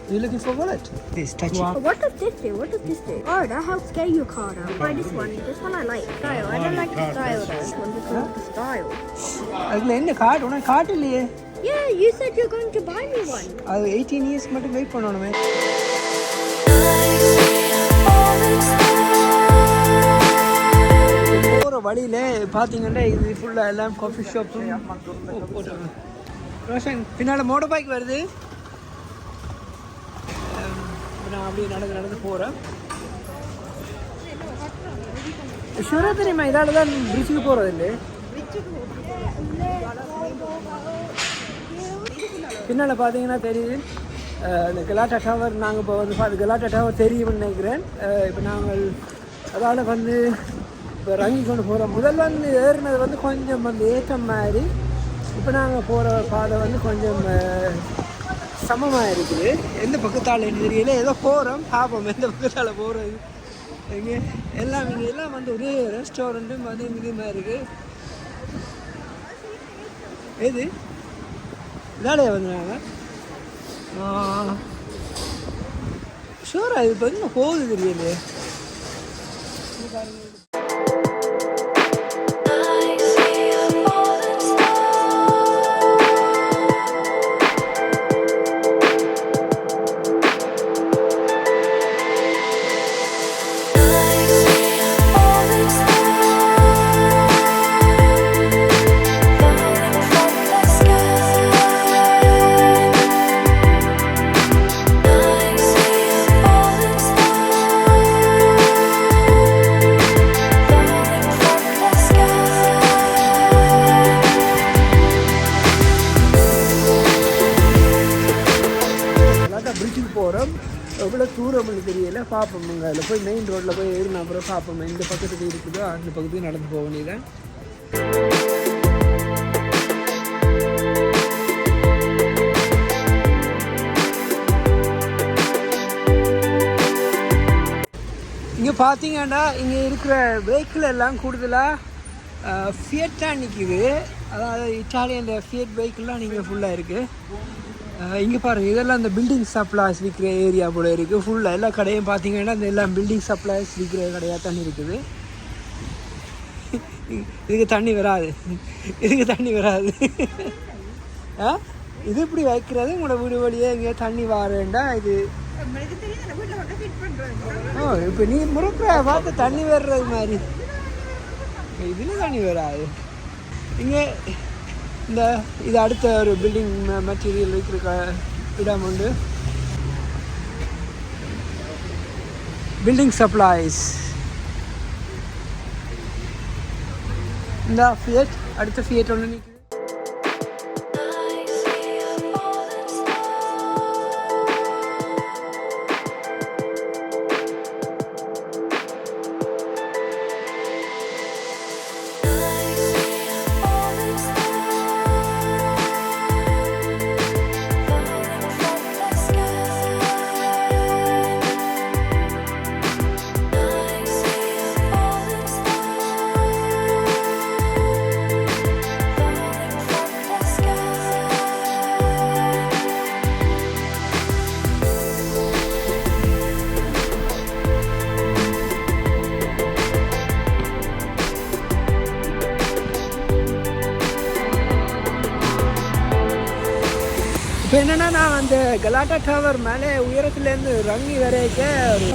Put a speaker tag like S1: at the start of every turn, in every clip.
S1: You looking for wallet? This, touch it.
S2: Oh, what does this do? What does this do? Oh, that helps get your card out. Try this one. This one I like. Style. I don't like the style though. This one because of the style.
S1: அதில் என்ன card உனக்கு card இல்லையே?
S2: Yeah, you said you're going to buy me one.
S1: அது 18 years மட்டும் wait பண்ணணுமே. போகிற வழியில் பார்த்தீங்கன்னா இது ஃபுல்லாக எல்லாம் காஃபி ஷாப்ஸும் போட்டுருங்க. ரோஷன் பின்னால் மோட்டர் பைக் வருது. நான் அப்படியே நடந்து போகிறேன். ஷூராக தெரியுமா இதால் தான் பிரிட்ஜுக்கு போகிறது இல்லை. பின்னால் பார்த்தீங்கன்னா தெரியுது இந்த கலாட்டா டவர். நாங்கள் இப்போ வந்து கலாட்டா டவர் தெரியும்னு நினைக்கிறேன். இப்போ நாங்கள் அதால் வந்து இப்போ இறங்கி கொண்டு போகிறோம். முதல்ல வந்து ஏறினது வந்து கொஞ்சம் வந்து ஏற்றம் மாதிரி. இப்போ நாங்கள் போகிற பாதை வந்து கொஞ்சம் சமமாக இருக்குது. எந்த பக்கத்தால் தெரியல, ஏதோ போகிறோம் பார்ப்போம் எந்த பக்கத்தால் போகிறது. இங்கே எல்லாம் இங்கே எல்லாம் வந்து ஒரே ரெஸ்டாரண்ட்டும் அதே இதுமாக இருக்குது. எது இதாலே வந்துடுறாங்க ஷூரா? இது பார்த்தீங்கன்னா போகுது தெரியலையே. போகிறோம். எவ்வளோ தூரம்னு தெரியல, பார்ப்போம். அங்கே அதில் போய் மெயின் ரோட்டில் போய் ஏறின அப்புறம் பார்ப்போம் இந்த பக்கத்துக்கு இருக்குதோ அந்த பக்கத்துக்கு நடந்து போக வேண்டியதான். இங்கே பார்த்தீங்கன்னா இங்கே இருக்கிற வெஹிக்கிள் எல்லாம் கூடுதலாக ஃபியட்டாக நிற்கிது. அதாவது இட்டாலியன் ஃபியட் வெஹிக்கிள்லாம் நீங்கள் ஃபுல்லாக இருக்குது. இங்கே பாருங்கள், இதெல்லாம் இந்த பில்டிங் சப்ளைஸ் விற்கிற ஏரியா போல் இருக்குது. ஃபுல்லாக எல்லா கடையும் பார்த்தீங்கன்னா இந்த எல்லாம் பில்டிங் சப்ளைஸ் விற்கிற கடையாக தண்ணி இருக்குது. இதுக்கு தண்ணி வராது, இதுக்கு தண்ணி வராது. இது இப்படி வைக்கிறது உங்களோட வீடு வழியே இங்கே தண்ணி வரேன்டா. இது இப்போ நீ முறுக்குற பார்த்து தண்ணி வர்றது மாதிரி இதில் தண்ணி வராது. இங்கே இந்த இது அடுத்த ஒரு பில்டிங் மெட்டீரியல் வைக்கிற இடம் உண்டு. Building supplies. இந்த ஃபியட் அடுத்த ஃபியட் ஒன்று நிற்குது. இப்போ என்னென்னா நான் அந்த கலாட்டா டவர் மேலே உயரத்துலேருந்து இறங்கி வரைக்க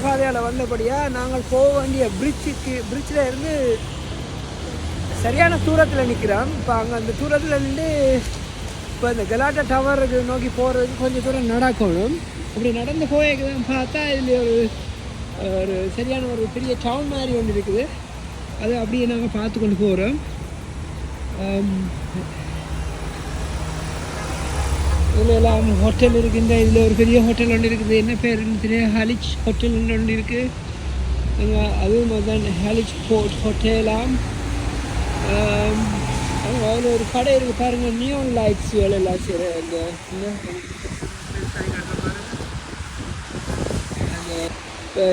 S1: பாதையால் வந்தபடியாக நாங்கள் போக வேண்டிய பிரிட்ஜில் இருந்து சரியான தூரத்தில் நிற்கிறோம். இப்போ அங்கே அந்த தூரத்தில் நின்று இப்போ அந்த கலாட்டா டவருக்கு நோக்கி போகிறதுக்கு கொஞ்சம் தூரம் நடக்கணும். அப்படி நடந்து போய் பார்த்தா இதில் ஒரு சரியான ஒரு பெரிய டவுன் மாதிரி ஒன்று இருக்குது. அது அப்படியே நாங்கள் பார்த்து கொண்டு போகிறோம். இதில் எல்லாம் ஹோட்டல் இருக்குங்க. இதில் ஒரு பெரிய ஹோட்டல் ஒன்று இருக்குது. என்ன பேருன்னு தெரியும், ஹாலிச் ஹோட்டல் ஒன்று இருக்குது. அதுவும் அதுதான் ஹாலிச் போர்ட் ஹோட்டலாம். அதில் ஒரு கடை இருக்குது பாருங்கள், நியோன் லைட்ஸ் எல்லாம் சரி. அந்த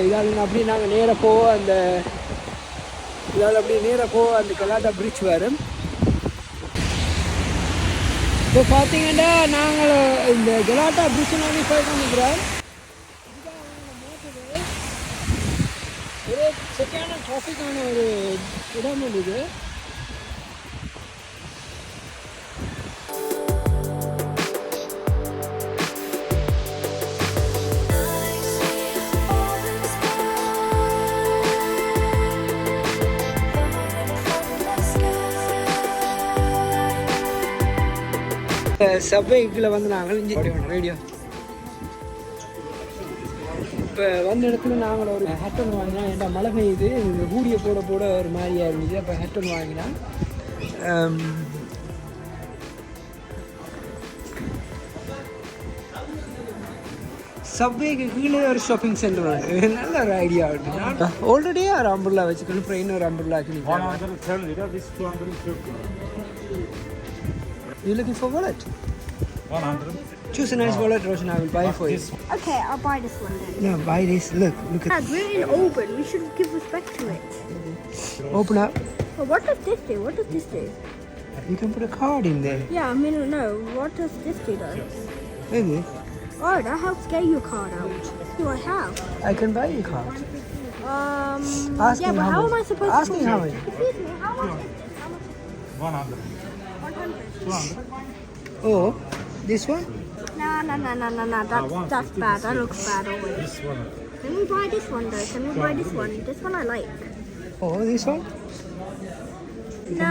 S1: இதால் அப்படியே நாங்கள் நேராக போவோம். அந்த இதால் அப்படியே நேராக போவோம். அந்த கலாட்டா பிரிட்ஜ் வரும். இப்போ பார்த்தீங்கன்னா நாங்கள் இந்த கலாட்டா பிரிட்ஜ் நோக்கி போய் கொண்டிருக்கிறோம். செட்டான டிராஃபிக்கான ஒரு இடம் இது. சப்வேக்குள்ளே வந்து நாங்கள் ரேடியோ இப்போ வந்த இடத்துல நாங்கள் ஒரு ஹெட் ஒன்று வாங்கினா ஏன்டா மழை பெய்யுது இந்த கூடிய போட போட ஒரு மாதிரியாக இருந்துச்சு. அப்போ ஹெட் ஒன்று வாங்கினா சப்வேக்கு கீழே ஒரு ஷாப்பிங் சென்டர் உண்டு. நல்ல ஒரு ஐடியா இருக்குது. ஆல்ரெடியே ஒரு அம்பர்லா வச்சுக்கணும், அப்புறம் இன்னொரு umbrella You looking for wallet?
S3: 100.
S1: Choose a nice wallet, Roshan. I will buy for you.
S2: Okay, I'll buy this one then.
S1: No, buy this. Look at
S2: Dad, we're in Auburn. We should give respect to it.
S1: Open up.
S2: Well, what does this do? What does this do?
S1: You can put a card in there.
S2: Yeah, I mean, no. What does this do though?
S1: Maybe.
S2: Oh, that helps get your card out. What do I have?
S1: I can buy you a card. Ask
S2: Yeah,
S1: him
S2: but how am I supposed
S1: Ask
S2: to?
S1: him how much.
S2: Excuse me, how much?
S3: 100.
S2: 100.
S3: 200.
S1: Oh, this one?
S2: No. That's bad. That looks bad already.
S3: This one.
S2: Can we buy this one though? Can we buy this one? This one I like.
S1: Oh, this one?
S2: No.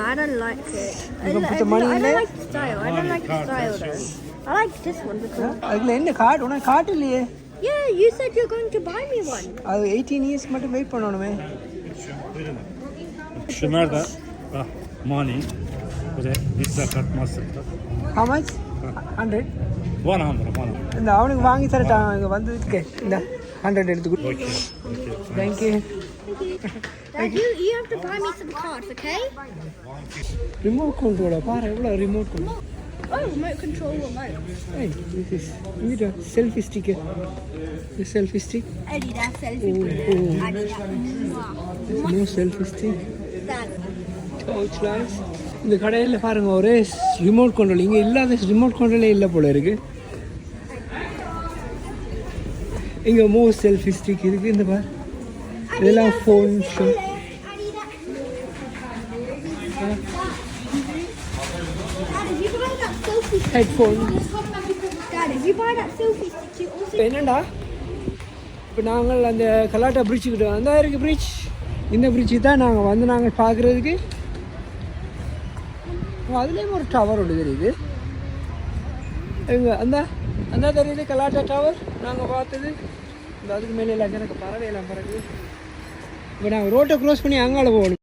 S2: I don't like it.
S1: You can put the money in
S2: I
S1: there?
S2: don't like the style. I don't like the style though. I like this one because.
S1: அதில் என்ன card உனக்கு card இல்லையே.
S2: Yeah, you said you're going to buy me one.
S1: அது 18 years மட்டும் wait பண்ணணுமே.
S3: Şunlar da money. Buraya Visa kart, Mastercard.
S1: How much? 100.
S3: 100.
S1: இந்த அவனுக்கு வாங்கி தரட்டான் இங்கே வந்துருக்கு. இந்த 100 எடுத்துக்கோ.
S3: Okay.
S1: Thank you.
S2: Dad, you have to buy me some cards, okay?
S1: Remote கண்ட்ரோலா பாரு எவ்வளோ remote control.
S2: Oh, remote control remote.
S1: Hey, this is need a selfie stick. The selfie stick.
S2: Eddie, that selfie.
S1: Oh.
S2: I need that.
S1: There's no selfie stick.
S2: Dad.
S1: Torch lights. இந்த கடையில் பாருங்க ஒரே remote control. இங்கே இல்லாத remote கண்ட்ரோலே இல்லை போல இருக்கு. இங்கே மோ செல்ஃபி ஸ்டிக் இருக்கு. இந்த பாரு இதெல்லாம் phone show. Headphone.
S2: Dad, if you buy that selfie stick, you also.
S1: என்னண்டா இப்போ நாங்கள் அந்த கலாட்டா பிரிட்ஜுக்கிட்ட வந்தால் இருக்குது பிரிட்ஜ். இந்த பிரிட்ஜு தான் நாங்கள் வந்து நாங்கள் பார்க்குறதுக்கு. அதுலேயும் ஒரு டவர் ஒன்று தெரியுது. எங்க அந்த தெரியுது கலாட்டா டவர் நாங்கள் பார்த்தது. இந்த அதுக்கு மேலே எல்லாம் எனக்கு பறவையெல்லாம் பறக்குது. இப்போ நாங்கள் ரோட்டை க்ரோஸ் பண்ணி அங்கால போகணும்.